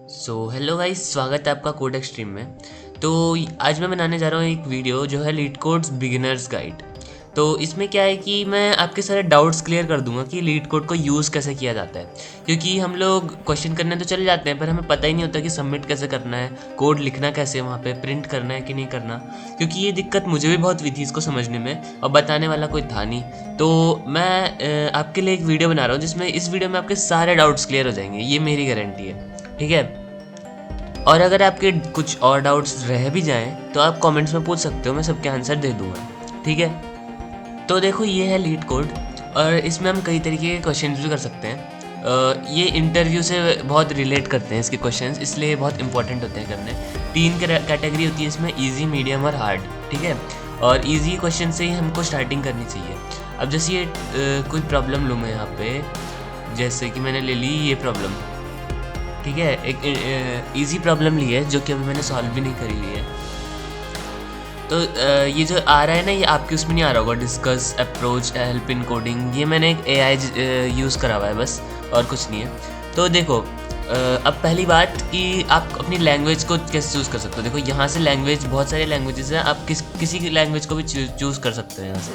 Hello guys, स्वागत है आपका कोड एक्सट्रीम में। तो आज मैं बनाने जा रहा हूँ एक वीडियो जो है लीड कोड्स बिगिनर्स गाइड। तो इसमें क्या है कि मैं आपके सारे डाउट्स क्लियर कर दूंगा कि लीड कोड को यूज़ कैसे किया जाता है, क्योंकि हम लोग क्वेश्चन करने तो चले जाते हैं पर हमें पता ही नहीं होता कि सबमिट कैसे करना है, कोड लिखना कैसे, वहाँ पे प्रिंट करना है कि नहीं करना। क्योंकि ये दिक्कत मुझे भी बहुत हुई थी इसको समझने में, और बताने वाला कोई था नहीं। तो मैं आपके लिए एक वीडियो बना रहा हूँ जिसमें इस वीडियो में आपके सारे डाउट्स क्लियर हो जाएंगे, ये मेरी गारंटी है। ठीक है। और अगर आपके कुछ और डाउट्स रह भी जाएं तो आप कमेंट्स में पूछ सकते हो, मैं सबके आंसर दे दूंगा। ठीक है। तो देखो, ये है लीड कोड और इसमें हम कई तरीके के क्वेश्चंस भी कर सकते हैं। ये इंटरव्यू से बहुत रिलेट करते हैं इसके क्वेश्चंस, इसलिए बहुत इंपॉर्टेंट होते हैं करने। 3 कैटेगरी होती है इसमें, इजी, मीडियम और हार्ड। ठीक है। और इजी क्वेश्चन से ही हमको स्टार्टिंग करनी चाहिए। अब जैसे ये कोई प्रॉब्लम लूँ मैं यहाँ पे, जैसे कि मैंने ले ली ये प्रॉब्लम। ठीक है। एक इजी प्रॉब्लम ली है जो कि अभी मैंने सॉल्व भी नहीं करी हुई है। तो ये जो आ रहा है ना, ये आपके उसमें नहीं आ रहा होगा, discuss approach help in coding. ये मैंने एक AI यूज़ करा हुआ है बस, और कुछ नहीं है। तो देखो, अब पहली बात कि आप अपनी लैंग्वेज को कैसे चूज़ कर सकते हो। देखो, यहाँ से लैंग्वेज, बहुत सारे लैंग्वेजेस हैं, आप किसी की लैंग्वेज को भी चूज़ कर सकते हो यहाँ से।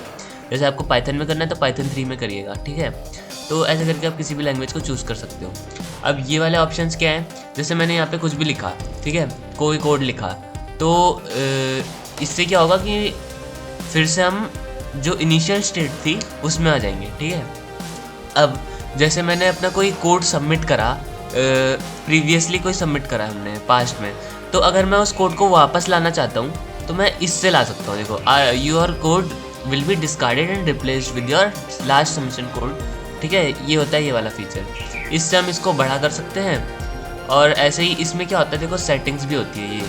जैसे आपको पाइथन में करना है तो पाइथन 3 में करिएगा। ठीक है। तो ऐसे करके आप किसी भी लैंग्वेज को चूज़ कर सकते हो। अब ये वाले ऑप्शंस क्या हैं, जैसे मैंने यहाँ पे कुछ भी लिखा, ठीक है, कोई कोड लिखा, तो इससे क्या होगा कि फिर से हम जो इनिशियल स्टेट थी उसमें आ जाएंगे। ठीक है। अब जैसे मैंने अपना कोई कोड सबमिट करा, प्रीवियसली कोई सबमिट करा हमने पास्ट में, तो अगर मैं उस कोड को वापस लाना चाहता हूँ तो मैं इससे ला सकता हूँ। देखो, your code will be discarded and replaced with your last submission code. ठीक है, ये होता है ये वाला फीचर। इससे हम इसको बढ़ा कर सकते हैं। और ऐसे ही इसमें क्या होता है, देखो सेटिंग्स भी होती है,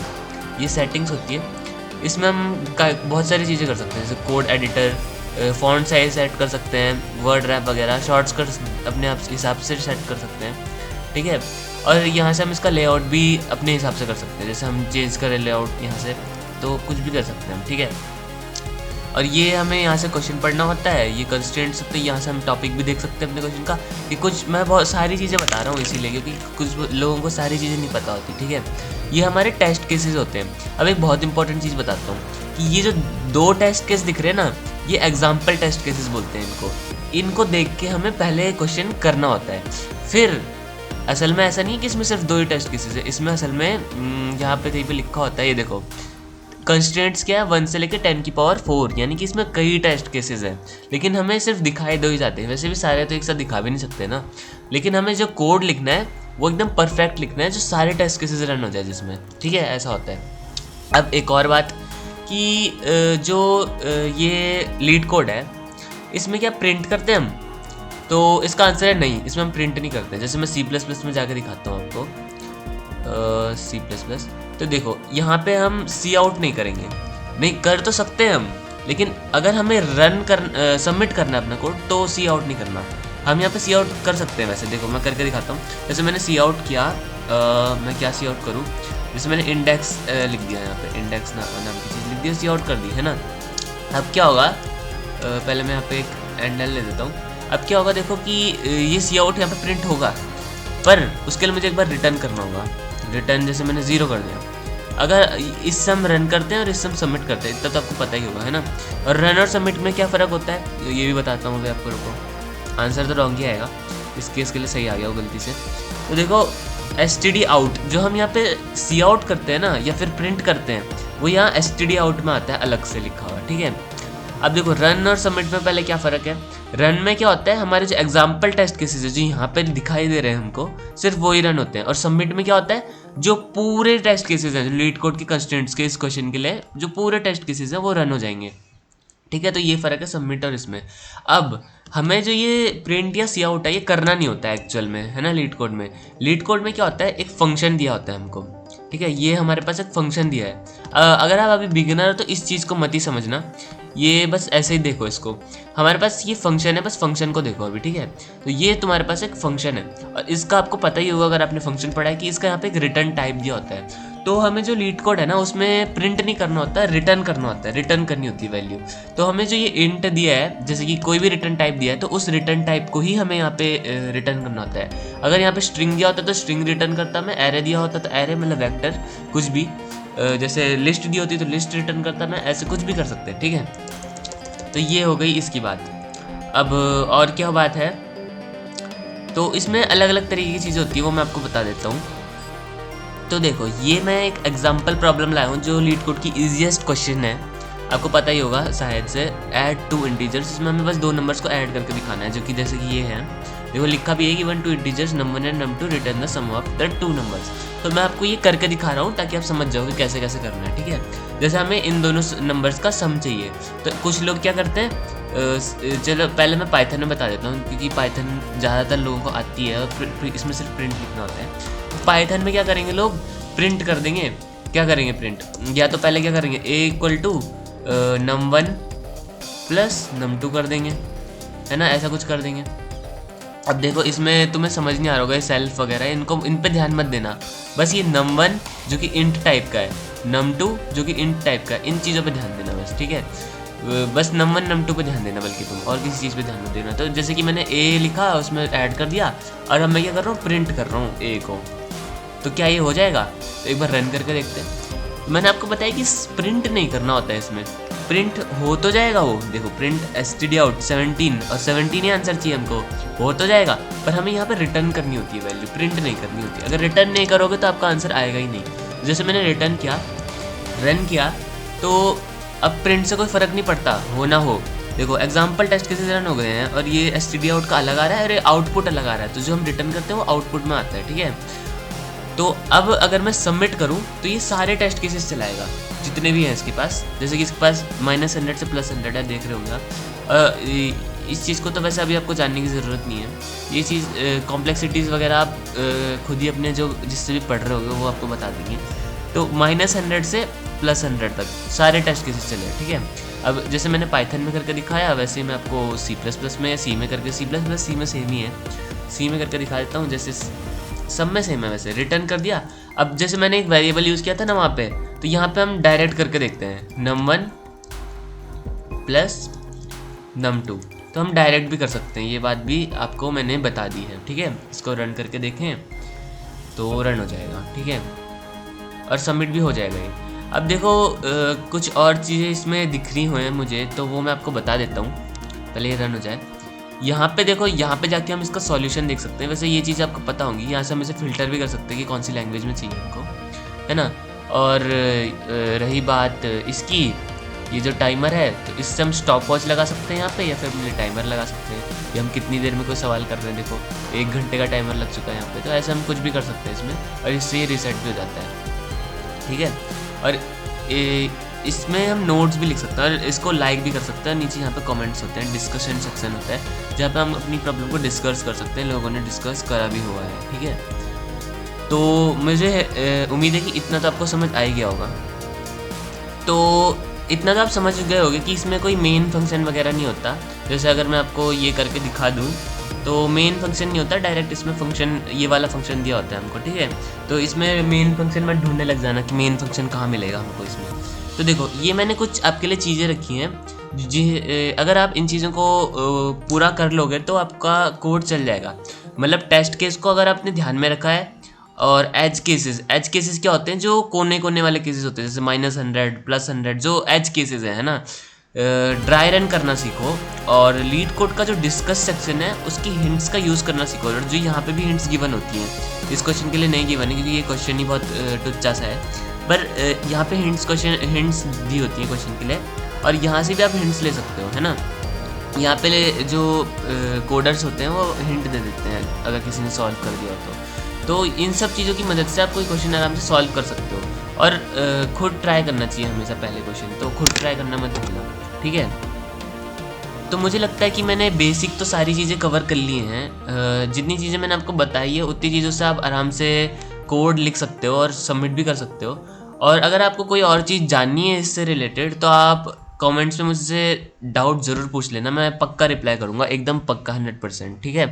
ये सेटिंग्स होती है। इसमें हम बहुत सारी चीज़ें कर सकते हैं, जैसे code editor, font size set कर सकते हैं, वर्ड रैप वगैरह, शॉर्ट्स कर अपने आप हिसाब से सेट कर सकते हैं। ठीक है। और यहाँ से हम इसका लेआउट भी अपने हिसाब से कर सकते हैं, जैसे हम चेंज करें लेआउट यहाँ से, तो कुछ भी कर सकते हैं हम। ठीक है। और ये हमें यहाँ से क्वेश्चन पढ़ना होता है, ये कंस्ट्रेंट्स होते हैं, यहाँ से हम टॉपिक भी देख सकते हैं अपने क्वेश्चन का। कि कुछ मैं बहुत सारी चीज़ें बता रहा हूँ इसीलिए, क्योंकि कुछ लोगों को सारी चीज़ें नहीं पता होती। ठीक है। ये हमारे टेस्ट केसेस होते हैं। अब एक बहुत इंपॉर्टेंट चीज़ बताता हूँ कि ये जो 2 टेस्ट केस दिख रहे हैं ना, ये एग्जाम्पल टेस्ट केसेस बोलते हैं इनको। इनको देख के हमें पहले क्वेश्चन करना होता है। फिर असल में ऐसा नहीं है कि इसमें सिर्फ 2 ही टेस्ट केसेस है, इसमें असल में यहाँ पे कहीं पे लिखा होता है, ये देखो, कंस्ट्रेंट्स क्या है, 1 से लेकर 10 की पावर 4, यानी कि इसमें कई टेस्ट केसेस हैं। लेकिन हमें सिर्फ दिखाई 2 ही जाते हैं, वैसे भी सारे तो एक साथ दिखा भी नहीं सकते ना। लेकिन हमें जो कोड लिखना है वो एकदम परफेक्ट लिखना है, जो सारे टेस्ट केसेस रन हो जाए जिसमें। ठीक है, ऐसा होता है। अब एक और बात कि जो ये लीड कोड है, इसमें क्या प्रिंट करते हैं हम, तो इसका आंसर है नहीं, इसमें हम प्रिंट नहीं करते। जैसे मैं C++ में जाकर दिखाता हूँ आपको, C++। तो देखो, यहाँ पे हम सी आउट नहीं करेंगे, नहीं कर तो सकते हैं हम, लेकिन अगर हमें सबमिट करना है अपना कोड तो सी आउट नहीं करना। हम यहाँ पे सी आउट कर सकते हैं। वैसे देखो, मैं करके दिखाता हूँ। जैसे मैंने सी आउट किया, मैं क्या सी आउट करूँ, जैसे मैंने इंडेक्स लिख दिया, यहाँ पे इंडेक्स नाम की चीज़ लिख दी, सी आउट कर दी है ना। अब क्या होगा, पहले मैं यहाँ पे एक एंडल ले देता हूँ। अब क्या होगा, देखो कि ये सी आउट यहाँ पे प्रिंट होगा, पर उसके लिए मुझे एक बार रिटर्न करना होगा। रिटर्न जैसे मैंने 0 कर दिया। अगर इससे हम रन करते हैं और इससे हम सबमिट करते हैं, इतना तो आपको पता ही होगा, है ना। और रन और सबमिट में क्या फ़र्क होता है ये भी बताता हूँ अभी आपको। रुको, आंसर तो रॉन्ग ही आएगा, इस केस के लिए सही आ गया वो गलती से। तो देखो, std आउट जो हम यहाँ पे सी आउट करते हैं ना, या फिर प्रिंट करते हैं, वो यहाँ std आउट में आता है, अलग से लिखा हुआ। ठीक है। अब देखो, रन और सबमिट में पहले क्या फ़र्क है। रन में क्या होता है, हमारे जो एग्जाम्पल टेस्ट केसेस है जो यहाँ पे दिखाई दे रहे हैं हमको, सिर्फ वही रन होते हैं। और सबमिट में क्या होता है, जो पूरे टेस्ट केसेस हैं, जो लीड कोड के कंस्ट्रेंट्स के इस क्वेश्चन के लिए जो पूरे टेस्ट केसेस हैं वो रन हो जाएंगे। ठीक है। तो ये फ़र्क है सबमिट और इसमें। अब हमें जो ये प्रिंट या सी आउट है, ये करना नहीं होता है एक्चुअल में, है ना। लीड कोड में, क्या होता है, एक फंक्शन दिया होता है हमको। ठीक है, ये हमारे पास एक फंक्शन दिया है। अगर आप अभी बिगिनर हो तो इस चीज़ को मत ही समझना ये बस ऐसे ही देखो इसको, हमारे पास ये फंक्शन है, बस फंक्शन को देखो अभी, ठीक है। तो ये तुम्हारे पास एक फंक्शन है और इसका आपको पता ही होगा अगर आपने फंक्शन पढ़ा है कि इसका यहाँ पे एक रिटर्न टाइप दिया होता है। तो हमें जो लीड कोड है ना उसमें प्रिंट नहीं करना होता है, रिटर्न करना होता है, रिटर्न करनी होती है वैल्यू। तो हमें जो ये इंट दिया है, जैसे कि कोई भी रिटर्न टाइप दिया है तो उस रिटर्न टाइप को ही हमें यहाँ पे रिटर्न करना होता है। अगर यहाँ पे स्ट्रिंग दिया होता तो स्ट्रिंग रिटर्न करता मैं, एरे दिया होता तो एरे मतलब वेक्टर कुछ भी, जैसे लिस्ट दी होती तो लिस्ट रिटर्न करता मैं, ऐसे कुछ भी कर सकते हैं, ठीक है। तो ये हो गई इसकी बात। अब और क्या बात है, तो इसमें अलग अलग तरीके की चीज़ें होती है, वो मैं आपको बता देता हूँ। तो देखो ये मैं एक एग्जांपल प्रॉब्लम लाया हूँ जो लीड कोड की इजीएस्ट क्वेश्चन है, आपको पता ही होगा शायद से, ऐड 2 इंटीजर्स। इसमें हमें बस 2 नंबर्स को ऐड करके दिखाना है, जो कि जैसे कि ये है, देखो लिखा भी है कि 1 2 integers num1 and num2 return the sum of the 2 numbers. तो मैं आपको ये करके दिखा रहा हूँ ताकि आप समझ जाओ कि कैसे कैसे करना है, ठीक है। जैसे हमें इन दोनों नंबर्स का सम चाहिए, तो कुछ लोग क्या करते हैं, चलो पहले मैं पाइथन में बता देता हूँ क्योंकि पाइथन ज़्यादातर लोगों को आती है और इसमें सिर्फ प्रिंट लिखना होता है। पाइथन में क्या करेंगे लोग, प्रिंट कर देंगे। क्या करेंगे प्रिंट, या तो पहले क्या करेंगे a = num1 प्लस num2 कर देंगे, है ना, ऐसा कुछ कर देंगे। अब देखो इसमें तुम्हें समझ नहीं आ रहा होगा सेल्फ वगैरह, इनको इन पे ध्यान मत देना, बस ये num1 जो कि इंट टाइप का है, num2 जो कि इंट टाइप का है, इन चीज़ों पे ध्यान देना बस, ठीक है। बस num1 num2 पे ध्यान देना, बल्कि तुम और किसी चीज़ पे ध्यान मत देना। तो जैसे कि मैंने a लिखा उसमें ऐड कर दिया और अब मैं क्या कर रहा हूँ, प्रिंट कर रहा हूँ a को, तो क्या ये हो जाएगा? तो एक बार रन करके देखते हैं। तो मैंने आपको बताया कि प्रिंट नहीं करना होता है इसमें, प्रिंट हो तो जाएगा वो, देखो प्रिंट stdout 17 और 17 ही आंसर चाहिए हमको, हो तो जाएगा, पर हमें यहाँ पे रिटर्न करनी होती है वैल्यू, प्रिंट नहीं करनी होती। अगर रिटर्न नहीं करोगे तो आपका आंसर आएगा ही नहीं। जैसे मैंने रिटर्न किया, रन किया, तो अब प्रिंट से कोई फ़र्क नहीं पड़ता हो ना हो। देखो एग्जाम्पल टेस्ट केसेस रन हो गए हैं और ये stdout का अलग आ रहा है और आउटपुट अलग आ रहा है, तो जो हम रिटर्न करते हैं वो आउटपुट में आता है, ठीक है। तो अब अगर मैं सबमिट करूं तो ये सारे टेस्ट केसेस चलाएगा जितने भी हैं इसके पास, जैसे कि इसके पास -100 से +100 है, देख रहे होंगे आप। इस चीज़ को तो वैसे अभी आपको जानने की ज़रूरत नहीं है, ये चीज़ कॉम्प्लेक्सिटीज़ वगैरह आप खुद ही अपने जो जिससे भी पढ़ रहे होगे वो आपको बता देंगे। तो -100 से +100 तक सारे टेस्ट केसेस चले, ठीक है। अब जैसे मैंने पाइथन में करके दिखाया वैसे ही मैं आपको C++ में या सी में करके, C++ में सेम ही है, सी में करके दिखा देता हूँ। जैसे सब में सेम है, वैसे रिटर्न कर दिया। अब जैसे मैंने एक वेरिएबल यूज़ किया था ना वहाँ पे, तो यहाँ पे हम डायरेक्ट करके देखते हैं num1 प्लस num2, तो हम डायरेक्ट भी कर सकते हैं, ये बात भी आपको मैंने बता दी है, ठीक है। इसको रन करके देखें तो रन हो जाएगा, ठीक है, और सबमिट भी हो जाएगा ये। अब देखो कुछ और चीज़ें इसमें दिख रही हुई हैं मुझे, तो वो मैं आपको बता देता हूँ, पहले ये रन हो जाए। यहाँ पे देखो, यहाँ पे जाके हम इसका सॉल्यूशन देख सकते हैं। वैसे ये चीज़ आपको पता होगी, यहाँ से हम इसे फ़िल्टर भी कर सकते हैं कि कौन सी लैंग्वेज में चाहिए हमको, है ना। और रही बात इसकी, ये जो टाइमर है, तो इससे हम स्टॉप वॉच लगा सकते हैं यहाँ पे, या फिर अपने टाइमर लगा सकते हैं कि हम कितनी देर में कोई सवाल कर रहे हैं। देखो 1 घंटे का टाइमर लग चुका है यहाँ पे, तो ऐसे हम कुछ भी कर सकते हैं इसमें, और इससे ये रीसेट भी हो जाता है, ठीक है। और इसमें हम नोट्स भी लिख सकते हैं और इसको लाइक भी कर सकते हैं। नीचे यहाँ पे कमेंट्स होते हैं, डिस्कशन सेक्शन होता है जहाँ पे हम अपनी प्रॉब्लम को डिस्कस कर सकते हैं, लोगों ने डिस्कस करा भी हुआ है, ठीक है। तो मुझे उम्मीद है कि इतना तो आपको समझ आ ही गया होगा। तो इतना तो आप समझ गए होंगे कि इसमें कोई मेन फंक्शन वगैरह नहीं होता। जैसे अगर मैं आपको ये करके दिखा दूँ तो मेन फंक्शन नहीं होता, डायरेक्ट इसमें फंक्शन, ये वाला फंक्शन दिया होता है हमको, ठीक है। तो इसमें मेन फंक्शन में ढूंढने लग जाना कि मेन फंक्शन कहाँ मिलेगा हमको इसमें। तो देखो ये मैंने कुछ आपके लिए चीज़ें रखी हैं जी, अगर आप इन चीज़ों को पूरा कर लोगे तो आपका कोड चल जाएगा। मतलब टेस्ट केस को अगर आपने ध्यान में रखा है, और एज केसेस क्या होते हैं, जो कोने कोने वाले केसेस होते हैं, जैसे -100 +100 जो एज केसेस है ना। ड्राई रन करना सीखो, और लीड कोड का जो डिस्कस सेक्शन है उसकी हिंट्स का यूज़ करना सीखो, और जो यहाँ पे भी हिंट्स गिवन होती हैं। इस क्वेश्चन के लिए नहीं गिवन है क्योंकि ये क्वेश्चन ही बहुत टुच्चा सा है, पर यहाँ पे हिंट्स दी होती है क्वेश्चन के लिए, और यहाँ से भी आप हिंट्स ले सकते हो, है ना। यहाँ पे जो कोडर्स होते हैं वो हिंट दे देते हैं अगर किसी ने सॉल्व कर दिया तो इन सब चीज़ों की मदद से आप कोई क्वेश्चन आराम से सॉल्व कर सकते हो। और खुद ट्राई करना चाहिए हमेशा पहले क्वेश्चन, तो खुद ट्राई करना मत भूलना, ठीक है। तो मुझे लगता है कि मैंने बेसिक तो सारी चीज़ें कवर कर ली हैं। जितनी चीज़ें मैंने आपको बताई है उतनी चीज़ों से आप आराम से कोड लिख सकते हो और सबमिट भी कर सकते हो। और अगर आपको कोई और चीज़ जाननी है इससे रिलेटेड तो आप कमेंट्स में मुझसे डाउट ज़रूर पूछ लेना, मैं पक्का रिप्लाई करूँगा, एकदम पक्का 100%। ठीक है,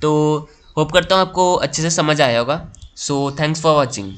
तो होप करता हूँ आपको अच्छे से समझ आया होगा। So thanks for watching.